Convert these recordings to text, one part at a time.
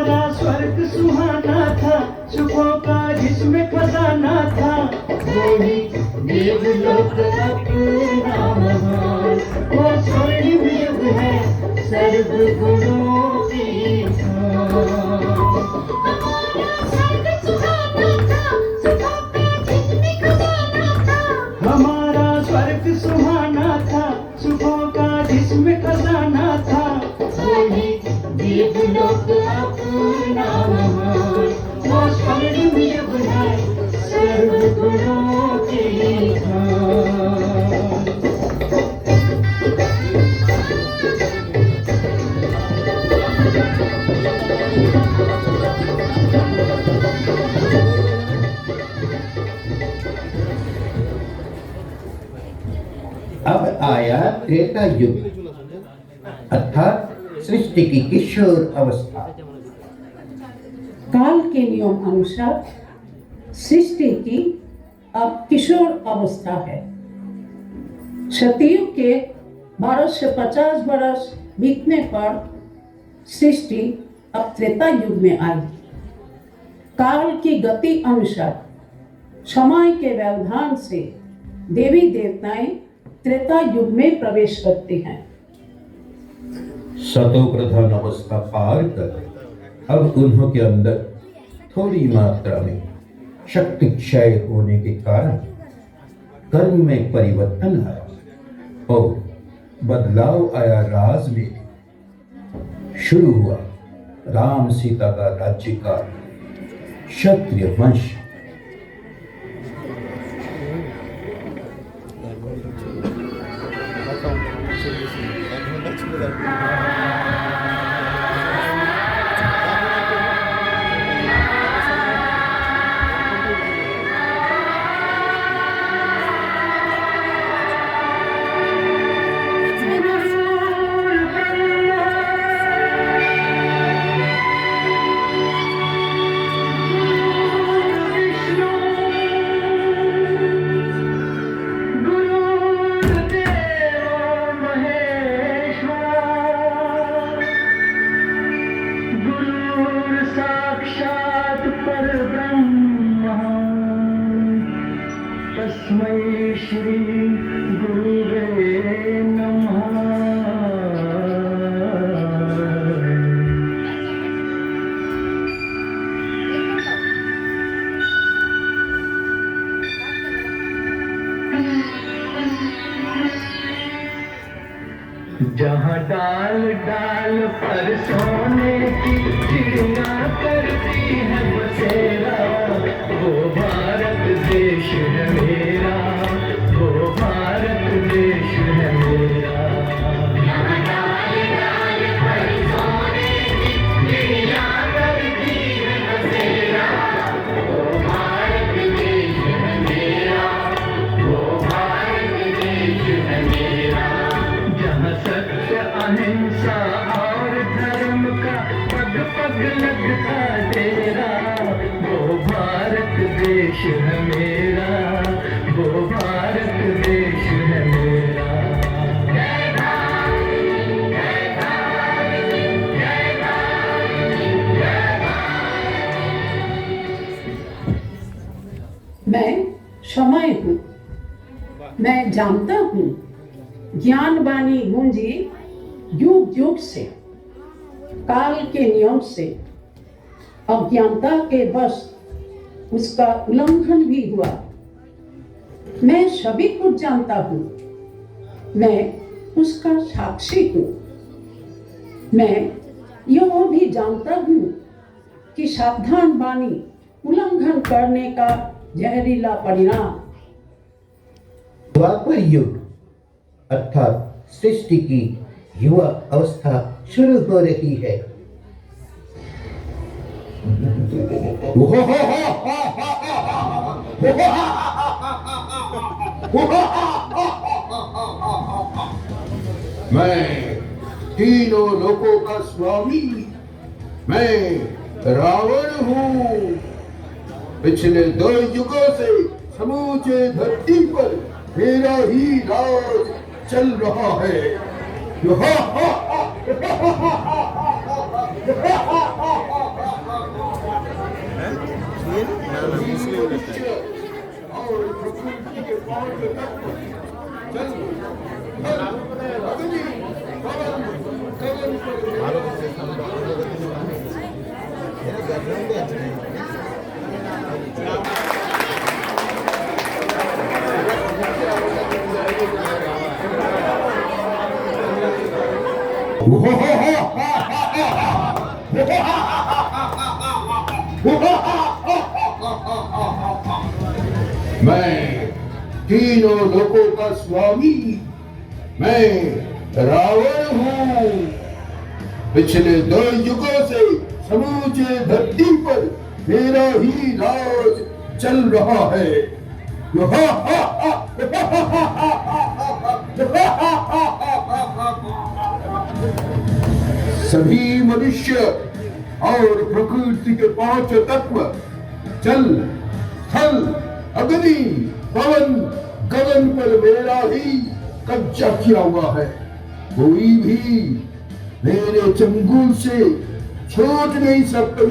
हमारा स्वर्ग सुहाना था, सुखों का जिसमें खजाना था, वही देवलोक अपना महान। वो स्वर्णिम युग है सर्व गुणों की खान। हमारा स्वर्ग सुहाना था, सुखों का जिसमें खजाना था, वही देवलोक अपना महान। वो स्वर्णिम युग है सर्व गुणों की खान। अब आया त्रेता युग अर्थात सृष्टि की किशोर अवस्था। काल के नियम अनुसार सृष्टि की अब किशोर अवस्था है। सतयुग के 12 से 50 वर्ष बीतने पर सृष्टि अब त्रेता युग में आई। काल की गति अनुसार समय के व्यवधान से देवी देवताएं त्रेता युग में प्रवेश करते हैं। सतो प्रधान अवस्था पार कर अब उन्हों के अंदर थोड़ी मात्रा में शक्ति क्षय होने के कारण कर्म में परिवर्तन आया और बदलाव आया। राज में शुरू हुआ राम सीता का राज्यकाल, क्षत्रिय वंश। तस्मै श्री गुरुवे नमः। जहाँ डाल डाल पर सोने की चिड़िया करती है बसेरा, वो भारत देश है मेरा, वो भारत देश है मेरा। जहाँ डाल डाल पर सोने की चिड़िया करती है बसेरा, वो भारत देश है मेरा, वो भारत देश है मेरा। जहाँ सत्य अहिंसा और धर्म का पग पग लगता डेरा, वो भारत देश है मेरा, वो भारत देश है मेरा। जय भारत, जय भारत, जय भारत, जय भारत। मैं समय हूँ, मैं जानता हूँ। ज्ञान वाणी गूंजी युग युग से, काल के नियम से। अज्ञानता के वश उसका उल्लंघन भी हुआ। मैं सभी कुछ जानता हूँ, मैं उसका साक्षी हूँ। मैं यह भी जानता हूँ कि सावधान वाणी उल्लंघन करने का जहरीला परिणाम। द्वापर युग अर्थात सृष्टि की युवा अवस्था शुरू हो रही है। मैं तीनों लोकों का स्वामी, मैं रावण हूँ। पिछले 2 युगों से समूचे धरती पर मेरा ही राज चल रहा है। पांच तत्व चल थल अग्नि पवन गगन पर मैं तीनों लोकों का स्वामी मैं रावण हूँ। पिछले 2 युगों से समूचे धरती पर मेरा ही राज चल रहा है। सभी मनुष्य और प्रकृति के 5 तत्व जल थल अग्नि पवन गगन पर मेरा ही कब्जा किया हुआ है। कोई भी मेरे चंगुल से छूट नहीं सकता।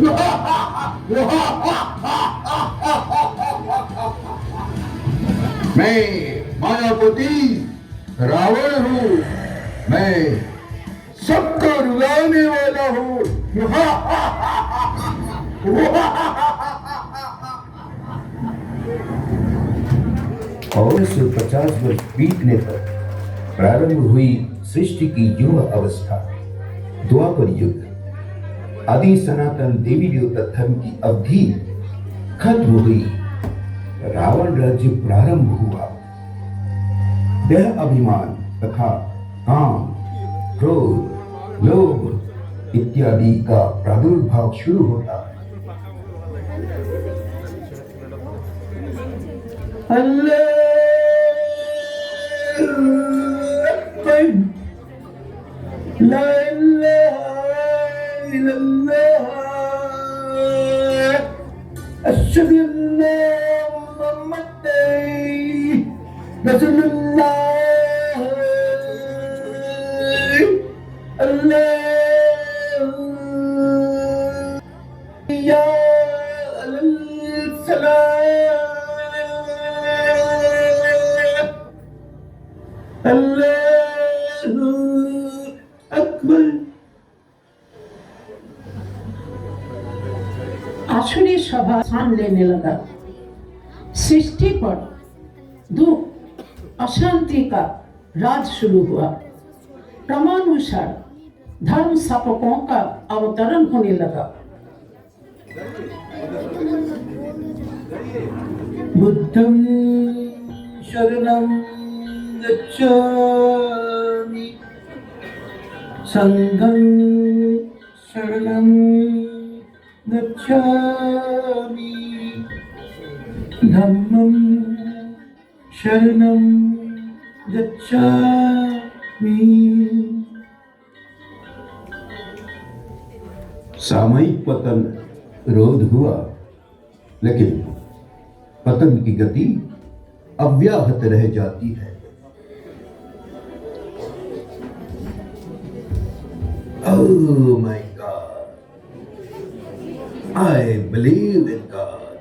मैं मायापति रावण हूँ। मैं सबको रुलाने वाला हूँ। और 50 वर्ष बीतने पर प्रारंभ हुई सृष्टि की युग अवस्था द्वापर युग। आदि सनातन देवी देवता धर्म की अवधि खत्म हुई। रावण राज्य प्रारंभ हुआ। देह अभिमान तथा काम क्रोध लोभ इत्यादि का प्रादुर्भाव शुरू होता है। आसुरी सभा स्थान लेने लगा। सृष्टि पर दुख अशांति का राज शुरू हुआ। क्रमानुसार धर्म स्थापकों का अवतरण होने लगा। बुद्धं शरणं गच्छामि संघं शरणं गच्छामि धम्मं शरणं गच्छामि। सामयिक पतन रोध हुआ, लेकिन पतन की गति अव्याहत रह जाती है। Oh my God, I believe in God,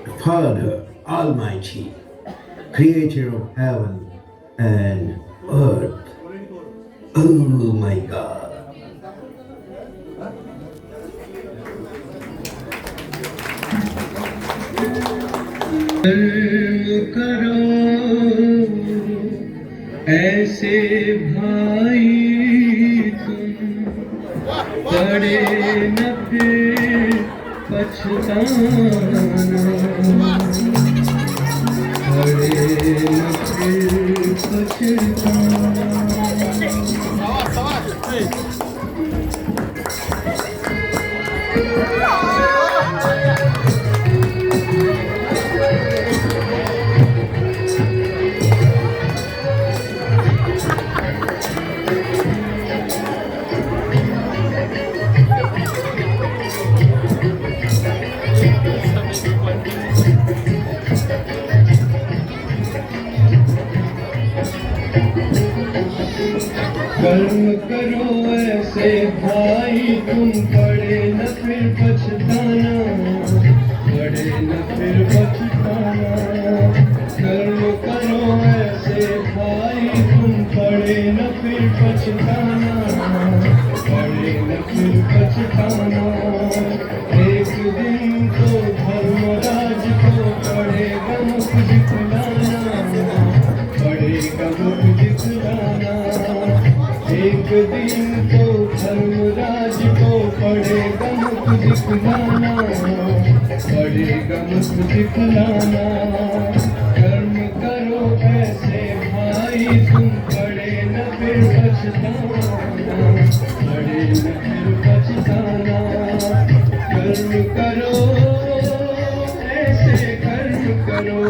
the Father Almighty, Creator of heaven and earth. Oh my God. करो ऐसे भाई तुम पड़े न फिर पछताना, पड़े न फिर पछताना। कर्म करो ऐसे भाई तुम पड़े न फिर पछताना, पड़े न फिर पछताना। कर्म दिखलाना, पड़ेगा मुझको दिखलाना। कर्म करो ऐसे भाई तुम पड़े न फिर पछताना, पड़े न फिर पछताना। कर्म करो ऐसे कर्म करो,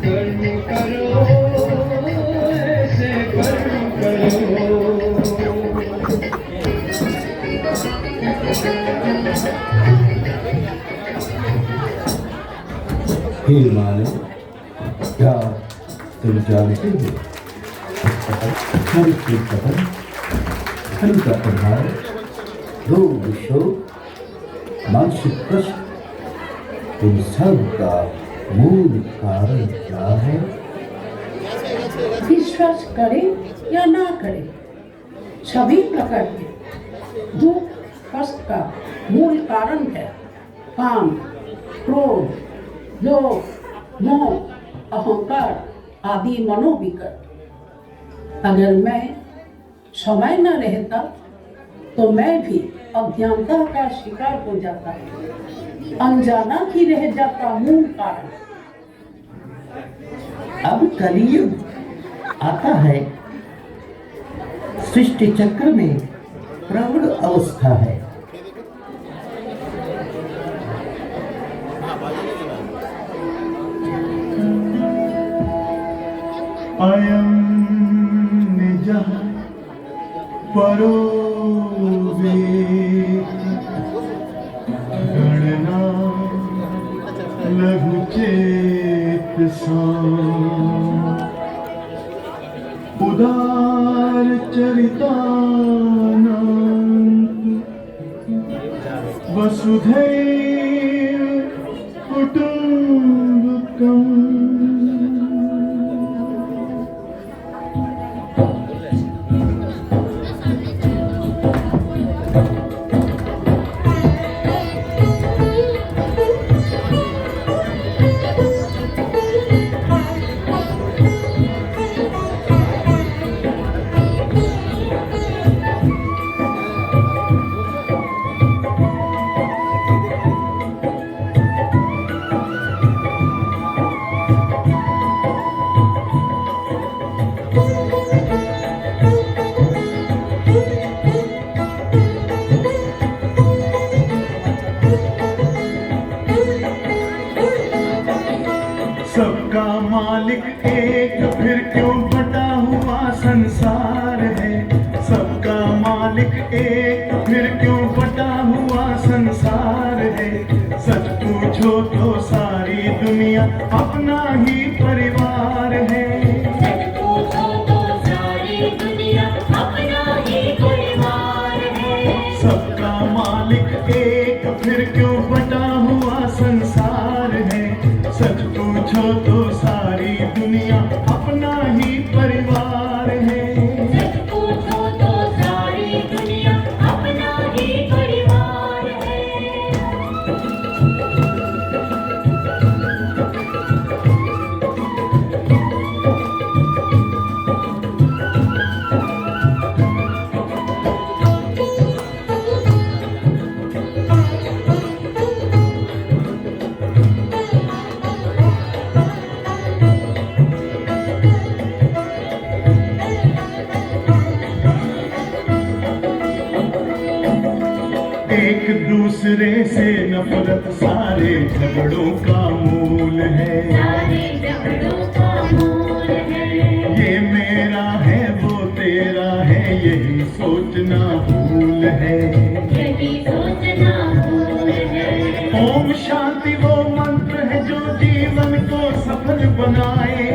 कर्म करो ऐसे कर्म करो। हे मानव, क्या तुम जानते हो धन की कदर, धन का प्रभाव, रोग शोक, मानसिक कष्ट, इन सब का मूल कारण क्या है? विश्वास करें या ना करें, सभी प्रकार के दुख कष्ट का मूल कारण है काम, क्रोध, लोभ, मोह, अहंकार आदि मनोविकार। अगर मैं समय न रहता तो मैं भी अज्ञानता का शिकार हो जाता, अनजाना ही रह जाता मूल कारण। अब कलियुग आता है, सृष्टि चक्र में प्रवण अवस्था है। अयं निजः परो वेति, गणना लघु चेतसा, उदार चरितानां वसुधैव कुटुम्बकम्। सबका मालिक एक फिर क्यों बटा हुआ संसार है, सबका मालिक एक फिर क्यों बटा हुआ संसार है। सच पूछो तो सारी दुनिया अपना ही परिवार है, सच पूछो तो सारी दुनिया अपना ही परिवार है। सबका मालिक एक फिर क्यों बटा हुआ संसार है। सच पूछो तो सारी दुनिया अपना ही परिवार है, सच पूछो तो सारी दुनिया अपना ही परिवार है। एक दूसरे से नफरत सारे झगड़ों का मूल है, सारे झगड़ों का मूल है। ये मेरा है वो तेरा है यही सोचना भूल है, यही सोचना भूल है। ओम शांति वो मंत्र है जो जीवन को सफल बनाए,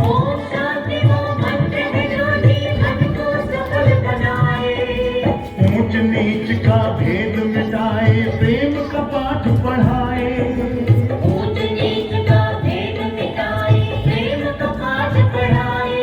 ओम शांति वो मंत्र है जो जीवन को सफल बनाए। ऊंच नीच का भेद मिटाए प्रेम का पाठ पढ़ाए, ऊंच नीच का भेद मिटाए प्रेम का पाठ पढ़ाए।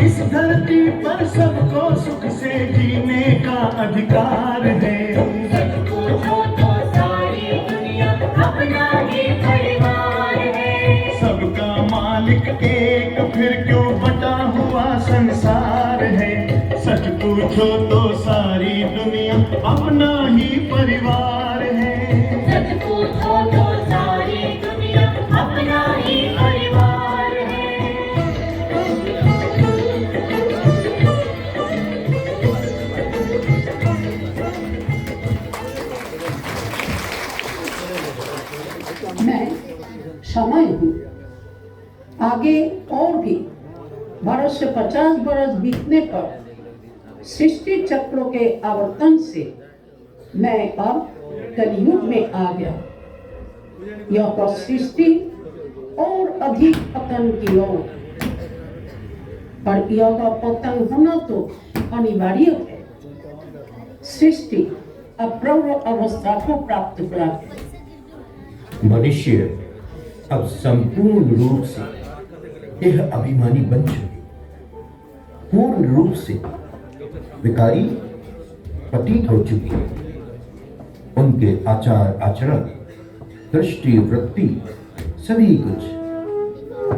इस धरती पर सबको सुख से जीने का अधिकार है, सच पूछो तो सारी दुनिया अपना ही परिवार है। सबका मालिक एक फिर क्यों बटा हुआ संसार है। सच पूछो तो सारी दुनिया दुनिया अपना ही परिवार है। सच पूछो तो सारी दुनिया अपना ही परिवार है। मैं समय हूँ। आगे और भी भारत से 50 बरस बीतने पर सृष्टि चक्रों के आवर्तन से मैं अब कलयुग में आ गया। यह सृष्टि और अधिक पतन की ओर, पर यह पतन होना तो अनिवार्य है। सृष्टि अप्रौढ़ अवस्था को प्राप्त हुआ है। मनुष्य अब संपूर्ण रूप से यह अभिमानी बन चुके, पूर्ण रूप से विकारी प्रतीत हो चुकी है। उनके आचार आचरण, दृष्टि, वृत्ति सभी कुछ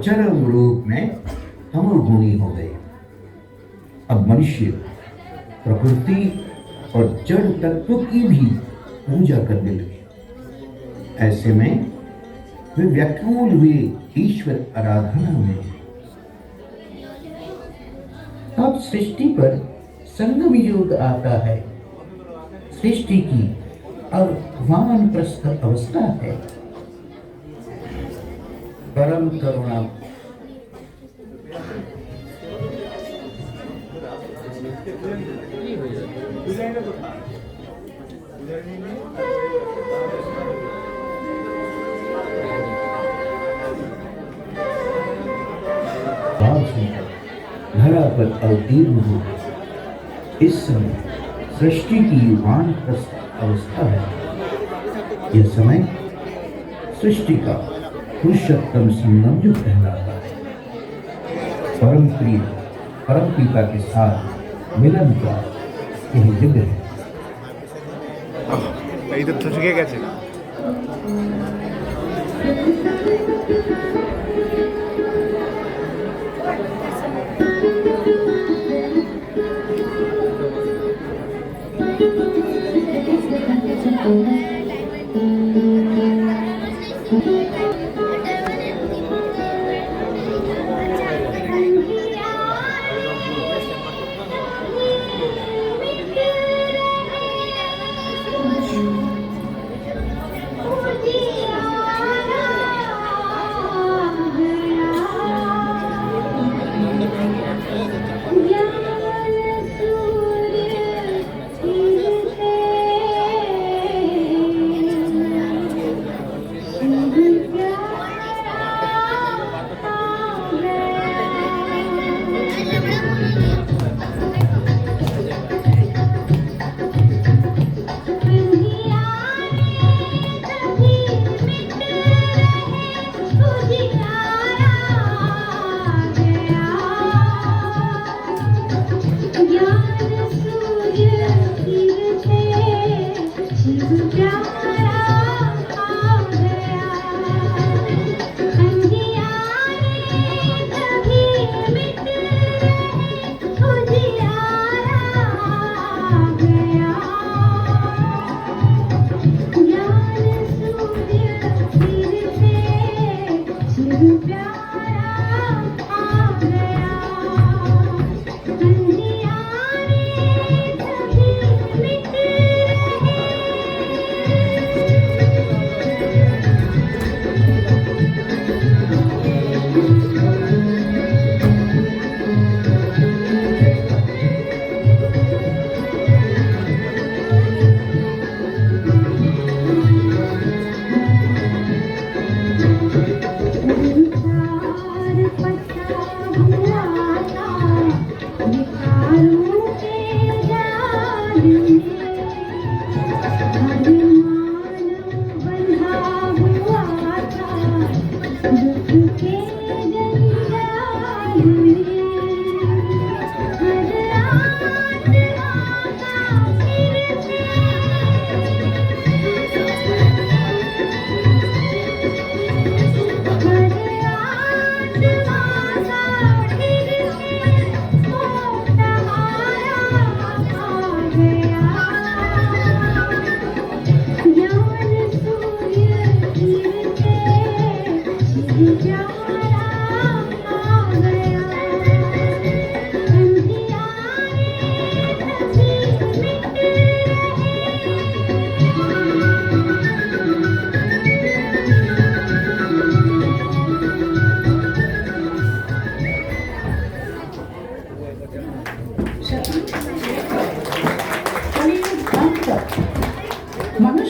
चरम रूप में तमोगुणी हो गए। अब मनुष्य प्रकृति और जड़ तत्व की भी पूजा करने लगे। ऐसे में वे व्याकुल हुए ईश्वर आराधना में। अब सृष्टि पर संगम युग आता है। सृष्टि की अब वानप्रस्थ अवस्था है। परम करुणा धरा पर अवतीर्ण हो। इस समय सृष्टि की वानप्रस्थ अवस्था है। यह समय सृष्टि का पुरुषोत्तम संगम युग कहलाता है। परम प्रिय परम पिता के साथ मिलन का यह युग है। এই তো ঠকে গেছে।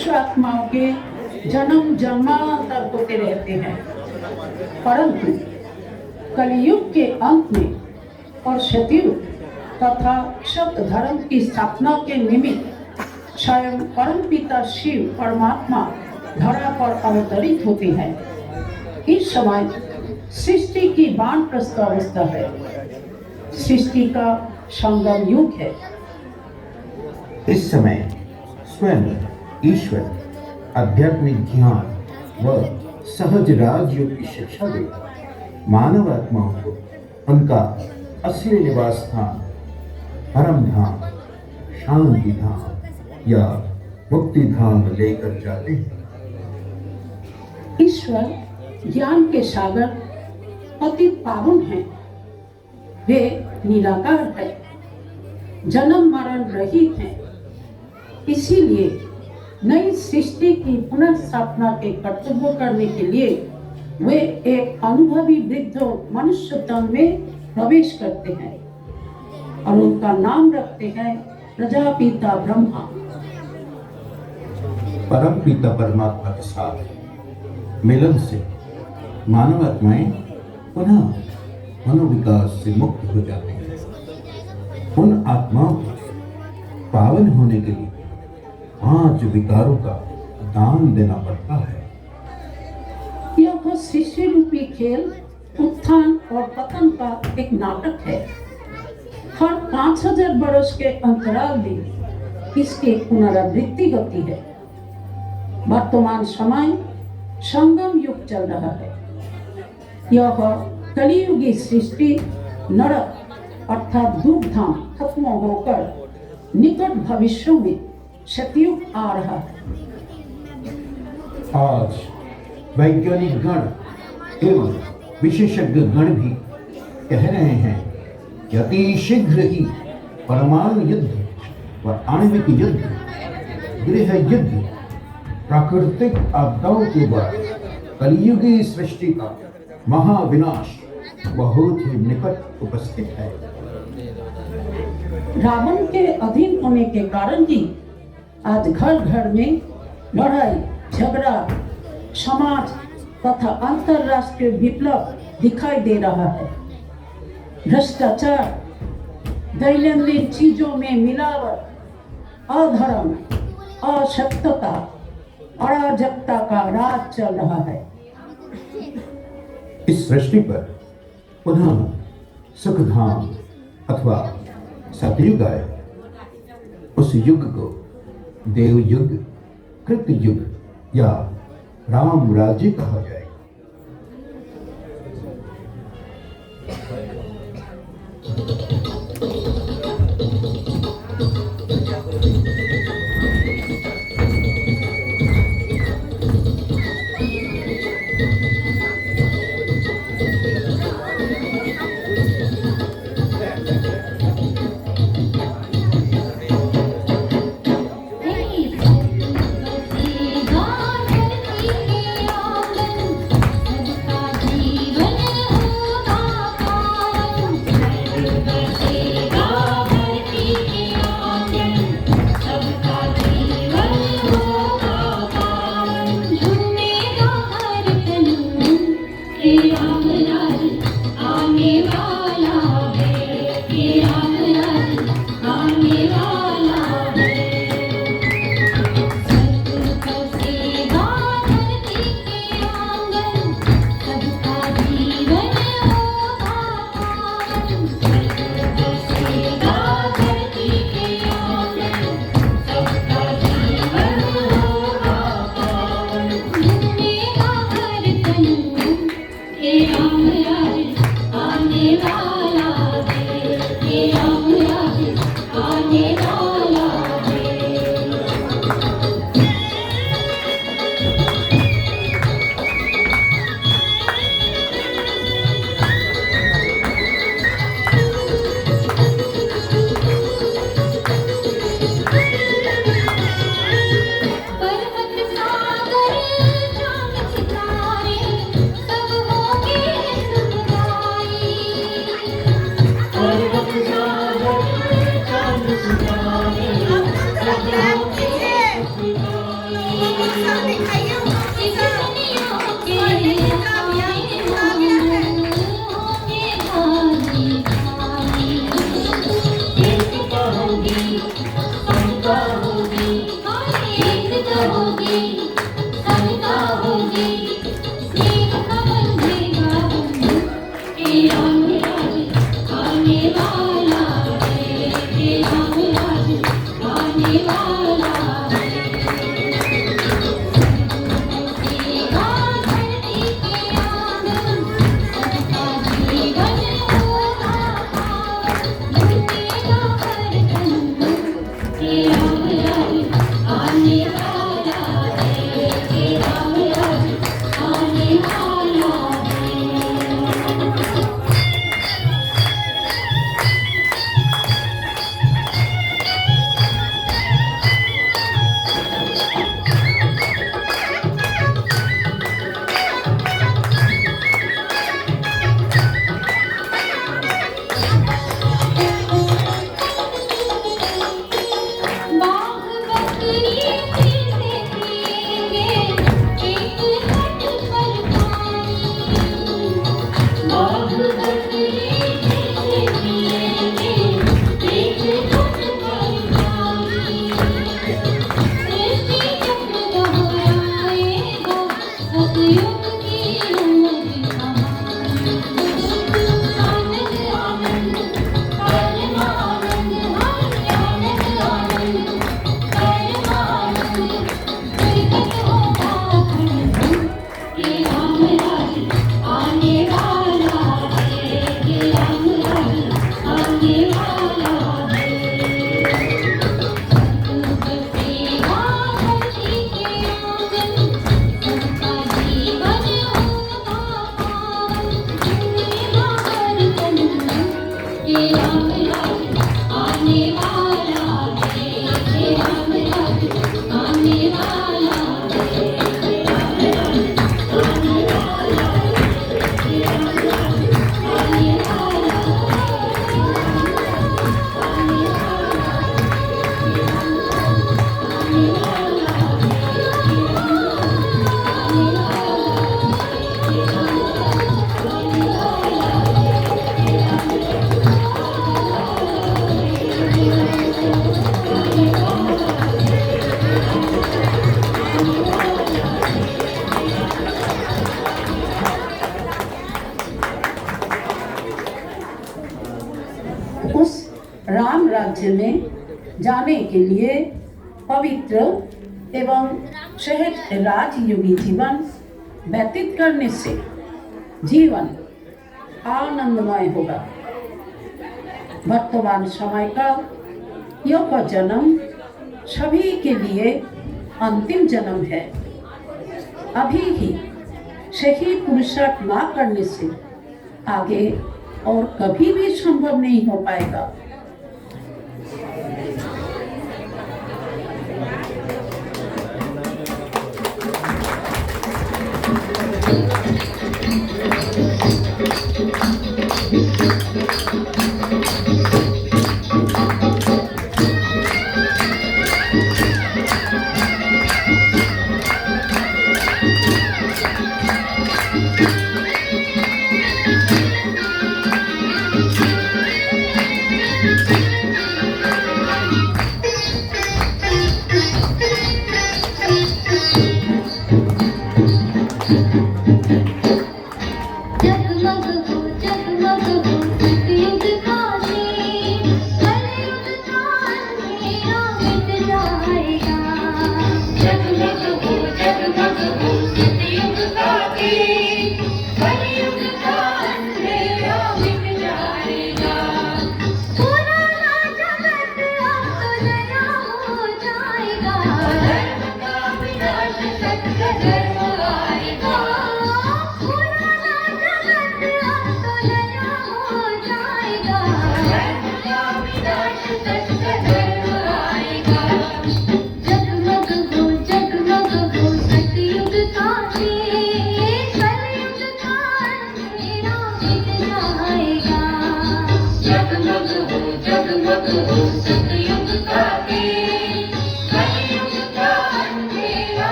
मनुष्य आत्माओं के जन्म जन्मांतर होते रहते हैं, परंतु कलयुग के अंत में और सतयुग तथा शब्द धर्म की स्थापना के निमित्त स्वयं परमपिता शिव परमात्मा धरा पर अवतरित होते हैं। इस समय सृष्टि की वानप्रस्थ अवस्था है, सृष्टि का संगम युग है। इस समय स्वयं ईश्वर आध्यात्मिक ज्ञान व सहज राजयोग की शिक्षा दे मानव आत्माओं को उनका असली निवास स्थान परम धाम, शांति धाम या मुक्ति धाम लेकर जाते हैं। ईश्वर ज्ञान के सागर अति पावन हैं, वे निराकार है, जन्म मरण रहित हैं। इसीलिए नई सृष्टि की पुनर्स्थापना के कर्तव्य करने के लिए वे एक अनुभवी वृद्ध मनुष्य तन में प्रवेश करते हैं और उनका नाम रखते हैं प्रजापिता ब्रह्मा। परम पिता परमात्मा के साथ मिलन से मानव आत्माएं पुनः मनोविकास से मुक्त हो जाते हैं। उन आत्माओं को पावन होने के लिए 5 विकारों का दान देना पड़ता है। यह सृष्टि रूपी खेल उत्थान और पतन का एक नाटक है। हर 5000 वर्ष के अंतराल में इसकी पुनरावृत्ति होती है। वर्तमान समय संगम युग चल रहा है। यह कलियुगी सृष्टि नरक अर्थात दुख धाम खत्म होकर निकट भविष्य में सतयुग आ रहा है। आज वैज्ञानिक गण एवं विशेषज्ञ गण भी कह रहे हैं कि अति शीघ्र ही परमाणु युद्ध व आणविक युद्ध, गृह युद्ध, प्राकृतिक आपदाओं के बाद कलियुगी सृष्टि का महाविनाश बहुत ही निकट उपस्थित है। रावण के अधीन होने के कारण ही आज घर घर में लड़ाई झगड़ा, समाज तथा अंतरराष्ट्रीय विप्लव दिखाई दे रहा है। भ्रष्टाचार, दैनंदिन चीजों में मिलावट, अधर्म, असत्यता, अराजकता का राज चल रहा है। इस सृष्टि पर पुनः सुखधाम अथवा सतयुग आए। उस युग को देवयुग, कृतयुग या राम राज्य कहा जाएगा। उस राम राज्य में जाने के लिए पवित्र एवं सहज राजयोगी जीवन व्यतीत करने से जीवन आनंदमय होगा। वर्तमान समय का यह जन्म सभी के लिए अंतिम जन्म है। अभी ही सही पुरुषार्थ ना करने से आगे और कभी भी संभव नहीं हो पाएगा।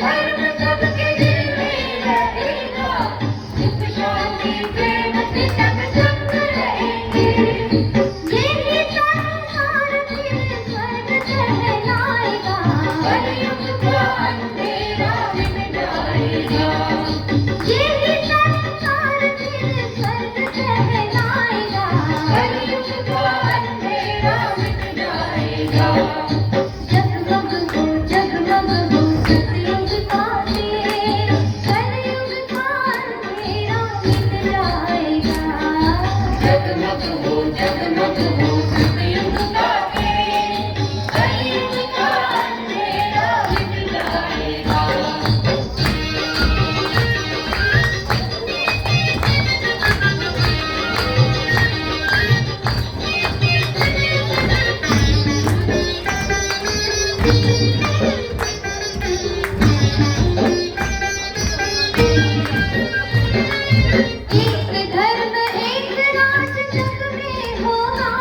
धर्म सबके दिल में रहेगा, सुख शांति में प्रेम से सब संग रहेंगे। यही संसार फिर स्वर्ग कहलाएगा, कलयुग का अंधेरा मिट जाएगा। यही संसार फिर स्वर्ग कहलाएगा, कलयुग का अंधेरा मिट जाएगा। जगमग हो सतयुग का तेज, कलयुग का अंधेरा मिट जाएगा। जगमग हो सतयुग का तेज, कलयुग का अंधेरा मिट जाएगा। एक धर्म एक राज जग में होगा,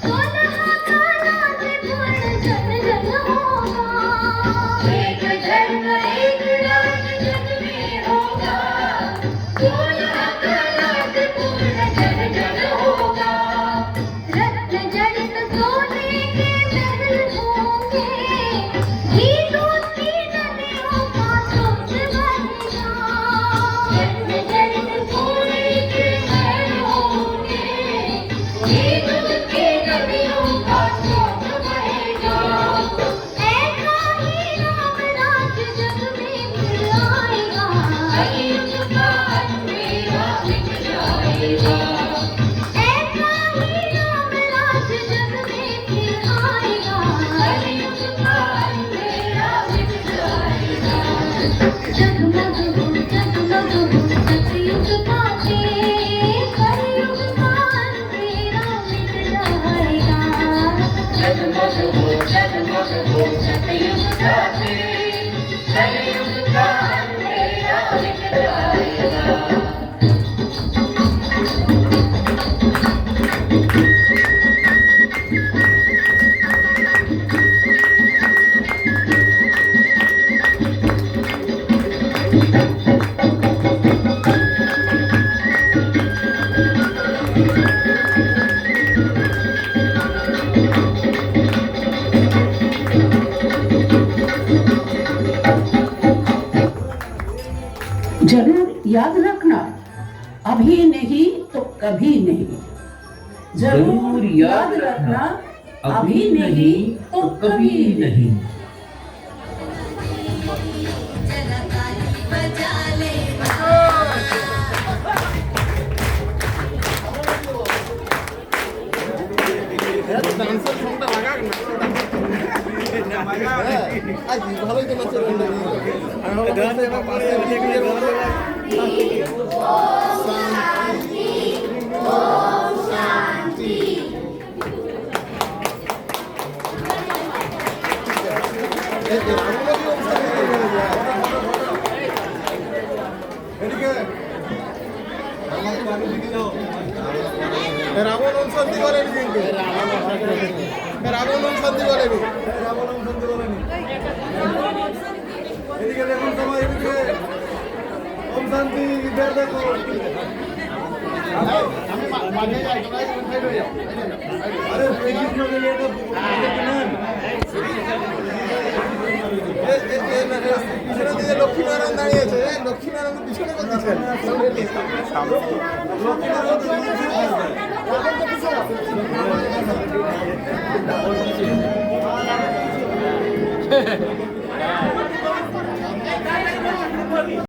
सोलह काला त्रिभुवन जन जन होगा। एक धर्म एक राज जग में होगा, सोलह काला त्रिभुवन जन जन होगा। रत्न जड़ित सोने के महल होंगे, गीतों की नदियों का स्वच्छ बहेगा। रत्न जड़ित सोने के महल होंगे, गीतों की नदियों का स्वच्छ बहेगा। ऐसा ही राम राज्य जग में फिर आएगा, कलयुग का अंधेरा मिट जाएगा। ऐसा ही राम राज्य जग में फिर आएगा, कलयुग का अंधेरा मिट जाएगा। जगमग हो सतयुग का तेज, कलयुग का अंधेरा मिट जाएगा। जगमग हो सतयुग का तेज, कलयुग का अंधेरा मिट जाएगा। जरूर याद रखना, अभी नहीं तो कभी नहीं। जरूर याद रखना, अभी नहीं तो कभी नहीं। রাবণ শান্তি বলেনি কিন্তু রাবণ শান্তি বলেনি এদিকে দেখুন সবাই এদিকে ওম শান্তি বিদ্যার দেখো আরে শ্রীকৃষ্ণ পিছনে দিকে লক্ষ্মীনারায়ণ দাঁড়িয়েছে, লক্ষ্মীনারায়ণ পিছনে করতেছেন লক্ষ্মীনারায়ণ